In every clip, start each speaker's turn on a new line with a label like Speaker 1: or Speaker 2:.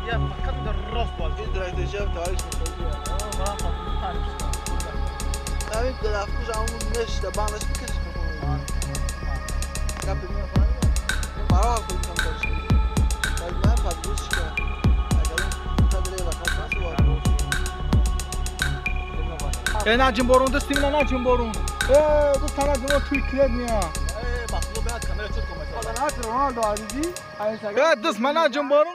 Speaker 1: یه فقط در راست باز.
Speaker 2: این درکت جب تاریخ می‌کنی.
Speaker 1: ما فقط تعریف شد.
Speaker 2: همین درفتش همون نشته بانش می‌کشی کنم. کپی می‌کنم. برای خود کم داشته. باید من پادوش که اگر تدریج وقت هست وارد.
Speaker 1: نجم بارون دستیم نه نجم بارون. دو تا نجم توی کلید میاد.
Speaker 2: مخلوق بیاد کامera چت کنم. خدا نکنه رونالدو عزیزی.
Speaker 1: دست من نجم بارون.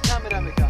Speaker 2: کامera میکن.